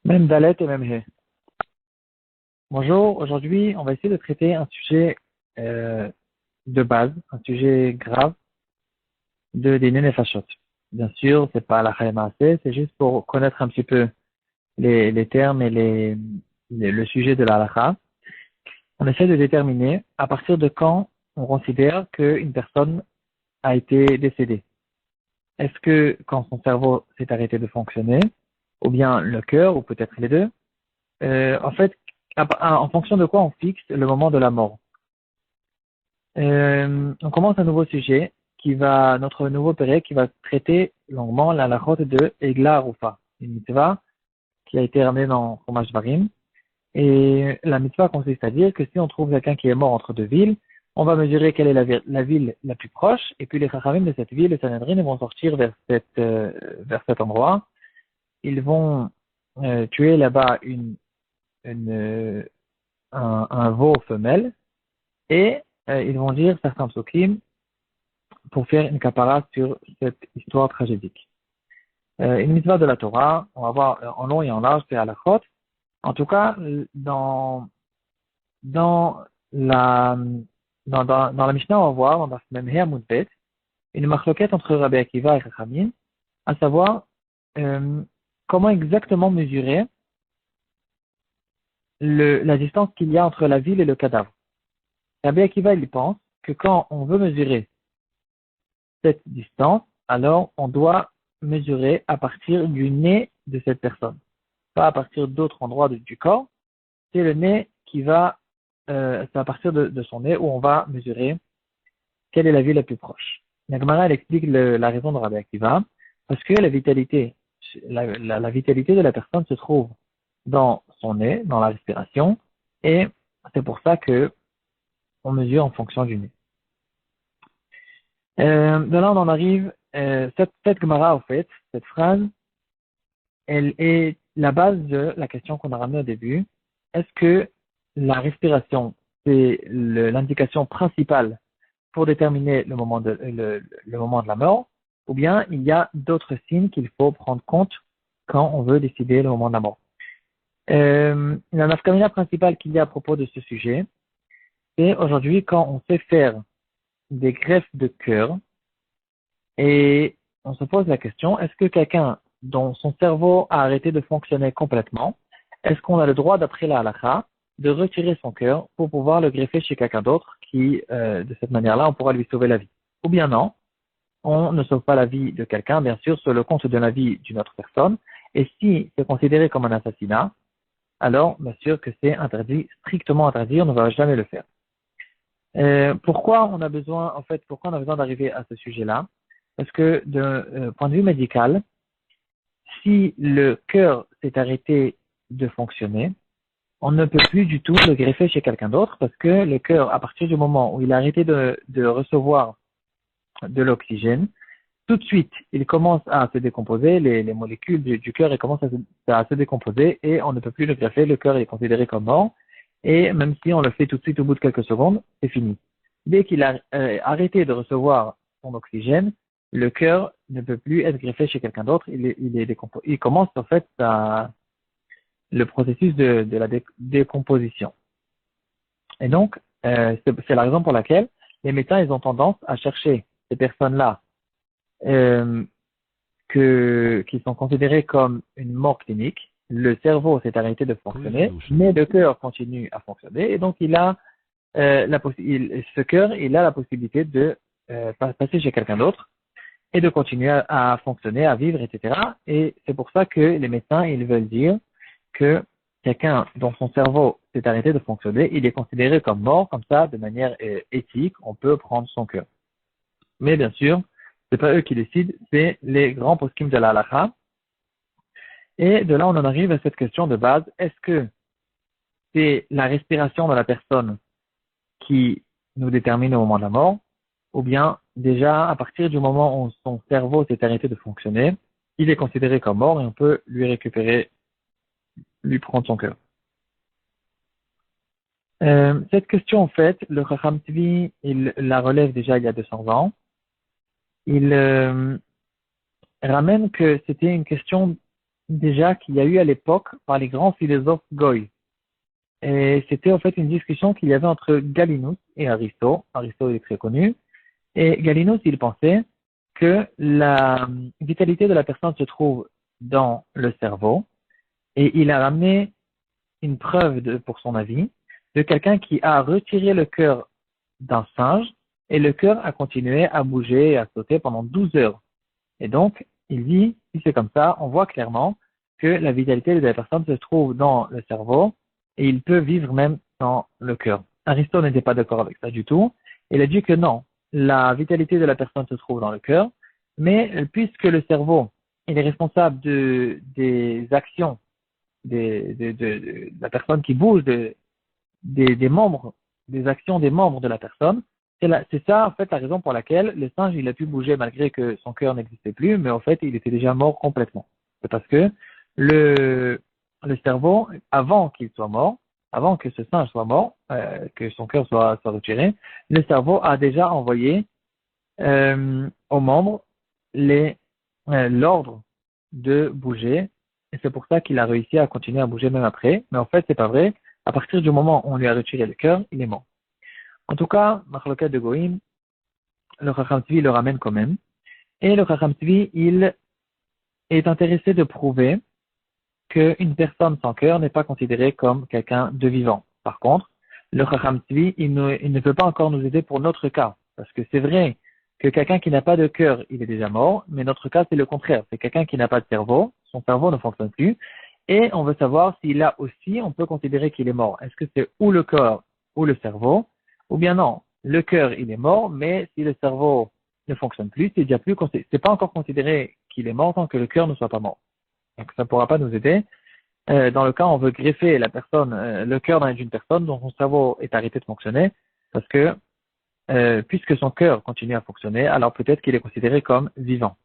Même Dalet et même He. Bonjour, aujourd'hui, on va essayer de traiter un sujet euh, de base, un sujet grave des Nefashot. Bien sûr, c'est pas la Maaseh, c'est juste pour connaître un petit peu les termes et le sujet de la halakha. On essaie de déterminer à partir de quand on considère qu'une personne a été décédée. Est-ce que quand son cerveau s'est arrêté de fonctionner, ou bien le cœur, ou peut-être les deux? En fait, en fonction de quoi on fixe le moment de la mort. On commence un nouveau sujet notre nouveau péril qui va traiter longuement la halachot de Egla Arufa, une mitzvah qui a été ramenée dans Chumash Varim. Et la mitzvah consiste à dire que si on trouve quelqu'un qui est mort entre deux villes, on va mesurer quelle est la ville la plus proche, et puis les chachamim de cette ville, les Sanhedrin, vont sortir vers cet endroit. Ils vont tuer là-bas une, un veau femelle, et ils vont dire certains psukim pour faire une kapara sur cette histoire tragédique. Une mitzvah de la Torah, on va voir en long et en large, c'est halachot. En tout cas, dans la, dans la Mishnah, on va voir, dans la même Mudbet, une marloquette entre Rabbi Akiva et Chachamim, à savoir comment exactement mesurer la distance qu'il y a entre la ville et le cadavre. Rabbi Akiva, il pense que quand on veut mesurer cette distance, alors on doit mesurer à partir du nez de cette personne, pas à partir d'autres endroits du corps. C'est le nez c'est à partir de son nez où on va mesurer quelle est la ville la plus proche. La Gemara, elle explique la raison de Rabbi Akiva, parce que la vitalité de la personne se trouve dans son nez, dans la respiration, et c'est pour ça que on mesure en fonction du nez. De là, on en arrive, cette Gemara, au fait, cette phrase, elle est la base de la question qu'on a ramenée au début. Est-ce que la respiration, c'est l'indication principale pour déterminer le moment de la mort, ou bien il y a d'autres signes qu'il faut prendre compte quand on veut décider le moment de la mort? La nafkamina principale qu'il y a à propos de ce sujet, c'est aujourd'hui quand on sait faire des greffes de cœur, et on se pose la question, est-ce que quelqu'un dont son cerveau a arrêté de fonctionner complètement, est-ce qu'on a le droit, d'après la halakha, de retirer son cœur pour pouvoir le greffer chez quelqu'un d'autre qui, de cette manière-là, on pourra lui sauver la vie? Ou bien non, on ne sauve pas la vie de quelqu'un, bien sûr, sur le compte de la vie d'une autre personne. Et si c'est considéré comme un assassinat, alors, bien sûr que c'est interdit, strictement interdit, on ne va jamais le faire. Pourquoi on a besoin d'arriver à ce sujet-là? Parce que de point de vue médical, si le cœur s'est arrêté de fonctionner, on ne peut plus du tout le greffer chez quelqu'un d'autre parce que le cœur, à partir du moment où il a arrêté de recevoir de l'oxygène, tout de suite, il commence à se décomposer, les molécules du cœur commencent à se décomposer et on ne peut plus le greffer, le cœur est considéré comme mort et même si on le fait tout de suite au bout de quelques secondes, c'est fini. Dès qu'il a arrêté de recevoir son oxygène, le cœur ne peut plus être greffé chez quelqu'un d'autre, il commence en fait le processus de la décomposition. Et donc, c'est la raison pour laquelle les médecins ils ont tendance à chercher ces personnes-là euh, qui sont considérées comme une mort clinique. Le cerveau s'est arrêté de fonctionner, mais le cœur continue à fonctionner, et donc ce cœur, il a la possibilité de passer chez quelqu'un d'autre et de continuer à fonctionner, à vivre, etc. Et c'est pour ça que les médecins, ils veulent dire que quelqu'un dont son cerveau s'est arrêté de fonctionner, il est considéré comme mort, comme ça, de manière éthique, on peut prendre son cœur. Mais bien sûr, c'est pas eux qui décident, c'est les grands poskim de la halakha. Et de là, on en arrive à cette question de base, est-ce que c'est la respiration de la personne qui nous détermine le moment de la mort, ou bien déjà, à partir du moment où son cerveau s'est arrêté de fonctionner, il est considéré comme mort et on peut lui récupérer, lui prendre son cœur. Cette question, en fait, le Chacham Tzvi, il la relève déjà il y a 200 ans. Il ramène que c'était une question déjà qu'il y a eu à l'époque par les grands philosophes Goy. Et c'était en fait une discussion qu'il y avait entre Galinus et Aristote. Aristote est très connu. Et Galinus, il pensait que la vitalité de la personne se trouve dans le cerveau. Et il a ramené une preuve pour son avis de quelqu'un qui a retiré le cœur d'un singe et le cœur a continué à bouger et à sauter pendant 12 heures. Et donc, il dit, si c'est comme ça, on voit clairement que la vitalité de la personne se trouve dans le cerveau et il peut vivre même dans le cœur. Aristote n'était pas d'accord avec ça du tout. Il a dit que non, la vitalité de la personne se trouve dans le cœur, mais puisque le cerveau il est responsable des actions de la personne qui bouge, des membres, des actions des membres de la personne, c'est ça, en fait, la raison pour laquelle le singe, il a pu bouger malgré que son cœur n'existait plus, mais en fait, il était déjà mort complètement. C'est parce que le, le cerveau, avant qu'il soit mort, avant que ce singe soit mort, que son cœur soit retiré, le cerveau a déjà envoyé aux membres l'ordre de bouger, et c'est pour ça qu'il a réussi à continuer à bouger même après. Mais en fait, c'est pas vrai. À partir du moment où on lui a retiré le cœur, il est mort. En tout cas, Machloket de Goïm, le Chacham Tzvi le ramène quand même. Et le Chacham Tzvi, il est intéressé de prouver qu'une personne sans cœur n'est pas considérée comme quelqu'un de vivant. Par contre, le Chacham Tzvi, il ne peut pas encore nous aider pour notre cas. Parce que c'est vrai que quelqu'un qui n'a pas de cœur, il est déjà mort, mais notre cas, c'est le contraire. C'est quelqu'un qui n'a pas de cerveau, son cerveau ne fonctionne plus, et on veut savoir s'il a aussi, on peut considérer qu'il est mort. Est-ce que c'est ou le cœur ou le cerveau, ou bien non, le cœur, il est mort, mais si le cerveau ne fonctionne plus, c'est pas encore considéré qu'il est mort tant que le cœur ne soit pas mort. Donc ça ne pourra pas nous aider. Dans le cas, on veut greffer la personne, le cœur d'une personne dont son cerveau est arrêté de fonctionner, parce que puisque son cœur continue à fonctionner, alors peut-être qu'il est considéré comme vivant.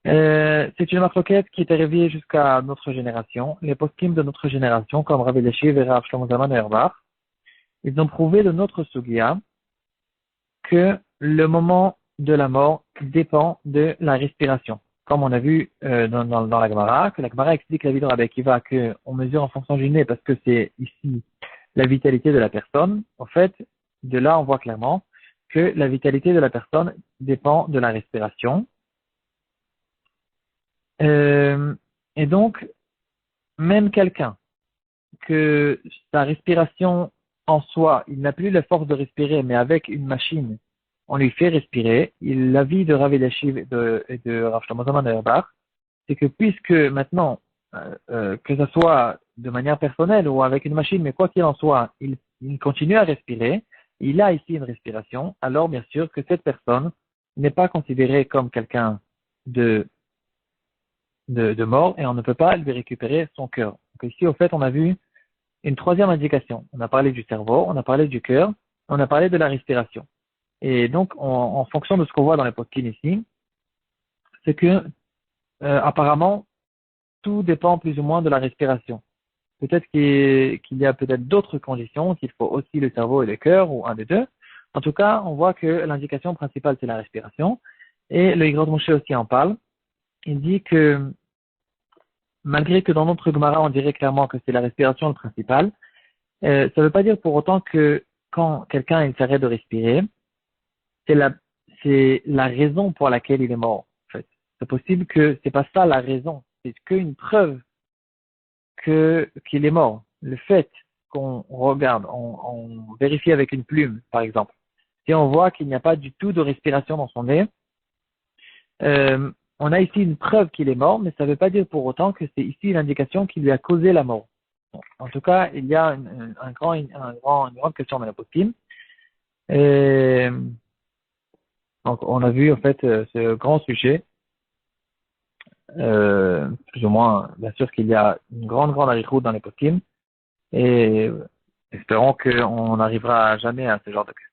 C'est une marloquette qui est arrivée jusqu'à notre génération. Les poskim de notre génération, comme Rabbi Eliezer et Rav Shlomo Zalman Auerbach, ils ont prouvé de notre sugia que le moment de la mort dépend de la respiration. Comme on a vu dans la Gemara, que la Gemara explique la vie de Rabbi Akiva qu'on mesure en fonction du nez parce que c'est ici la vitalité de la personne. En fait, de là, on voit clairement que la vitalité de la personne dépend de la respiration. Et donc, même quelqu'un que sa respiration en soi, il n'a plus la force de respirer, mais avec une machine, on lui fait respirer. L'avis de Rav Eliashiv et de Rav Shlomo Zalman Auerbach, c'est que puisque maintenant, que ce soit de manière personnelle ou avec une machine, mais quoi qu'il en soit, il continue à respirer, il a ici une respiration, alors bien sûr que cette personne n'est pas considérée comme quelqu'un de mort et on ne peut pas lui récupérer son cœur. Donc ici, au fait, on a vu une troisième indication. On a parlé du cerveau, on a parlé du cœur, on a parlé de la respiration. Et donc, en fonction de ce qu'on voit dans les postines ici, c'est que apparemment, tout dépend plus ou moins de la respiration. Peut-être qu'il y a peut-être d'autres conditions, qu'il faut aussi le cerveau et le cœur, ou un des deux. En tout cas, on voit que l'indication principale, c'est la respiration. Et le Yigrod Moshe aussi en parle. Il dit que malgré que dans notre Gemara, on dirait clairement que c'est la respiration le principal, ça ne veut pas dire pour autant que quand quelqu'un il s'arrête de respirer, c'est la raison pour laquelle il est mort. En fait, c'est possible que c'est pas ça la raison, c'est qu'une preuve qu'il est mort. Le fait qu'on regarde, on vérifie avec une plume, par exemple, si on voit qu'il n'y a pas du tout de respiration dans son nez, on a ici une preuve qu'il est mort, mais ça ne veut pas dire pour autant que c'est ici l'indication qui lui a causé la mort. Bon, en tout cas, il y a une grande question dans la postine. Donc, on a vu en fait ce grand sujet. Plus ou moins, bien sûr qu'il y a une grande arichoute dans les postines. Et espérons qu'on n'arrivera jamais à ce genre de question.